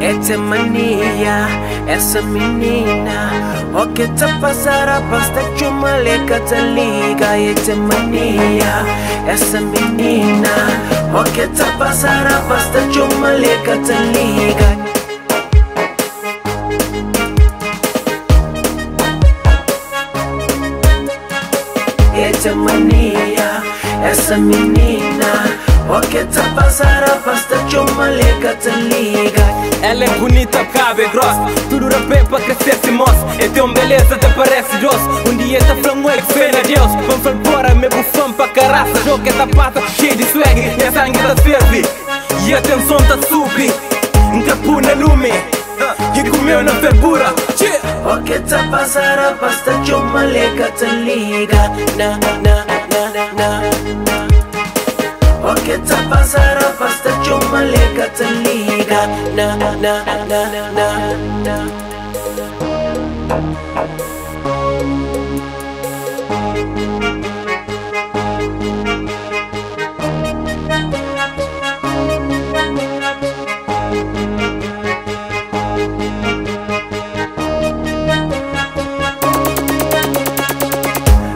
Essa mania, essa menina, o que tá passando basta de uma leca te liga. Essa mania, essa menina, o que tá passando basta de uma leca te liga. Essa mania, essa menina, o que tá passando basta de uma leca te liga. Ela é bonita, cabe é grossa, tudo rapé pra crescer se moça. É tão beleza, até parece doce. Um dia tá falando é que fez a Deus. Vamos para fora, meu bufão pra caraça. Jogo que tá pata, cheio de swag, e a sangue tá ferve. E a tensão tá subir, encapu na lume, e comeu na fervura. O que tá passando basta de uma leca te liga. Na, na, na, na, na. O que tá passando basta de uma leca te liga. Na, na, na, na, na.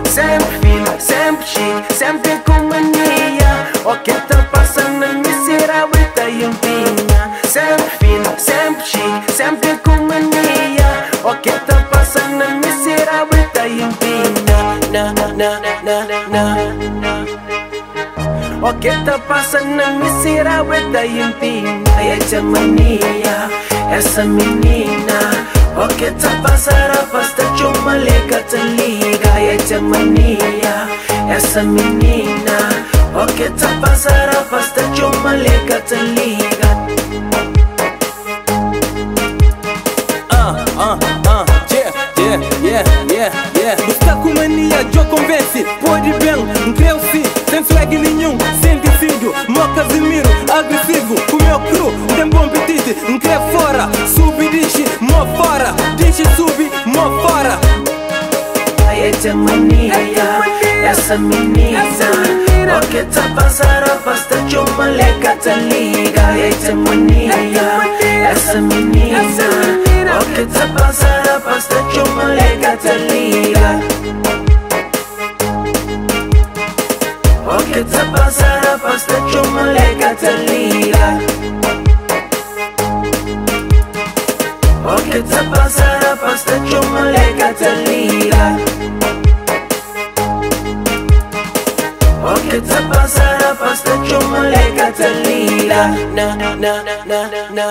Sempre fino, sempre chique, sempre com mania. O que tá passando me será tá empinha. Sempre fino, sempre chique, sempre com mania. O que tá passando me será tá empinha. Na, na, na, na, na. O que tá passando me será tá empinha. Essa mania, essa menina, o que tá passando basta de uma leca te liga. Essa mania, essa menina, o que tá passando basta de uma leca te liga. Buscar com mania, eu convence. Pode bem, creu sim, sem swag nenhum, sem tecido. Mó Casimiro, agressivo, com meu cru, tem bom apetite. Creu fora, sube, dixe, mó fora, dixe, sube, mó fora. Essa mania, essa menina, o que tá passando basta de uma leca te liga. Essa mania, essa menina, o que tá passando basta de uma leca te liga. O que tá passando basta de uma leca te liga. O que tá passando basta de uma leca te liga. O que tá passando basta de uma leca te liga. Na, na, na, na, na.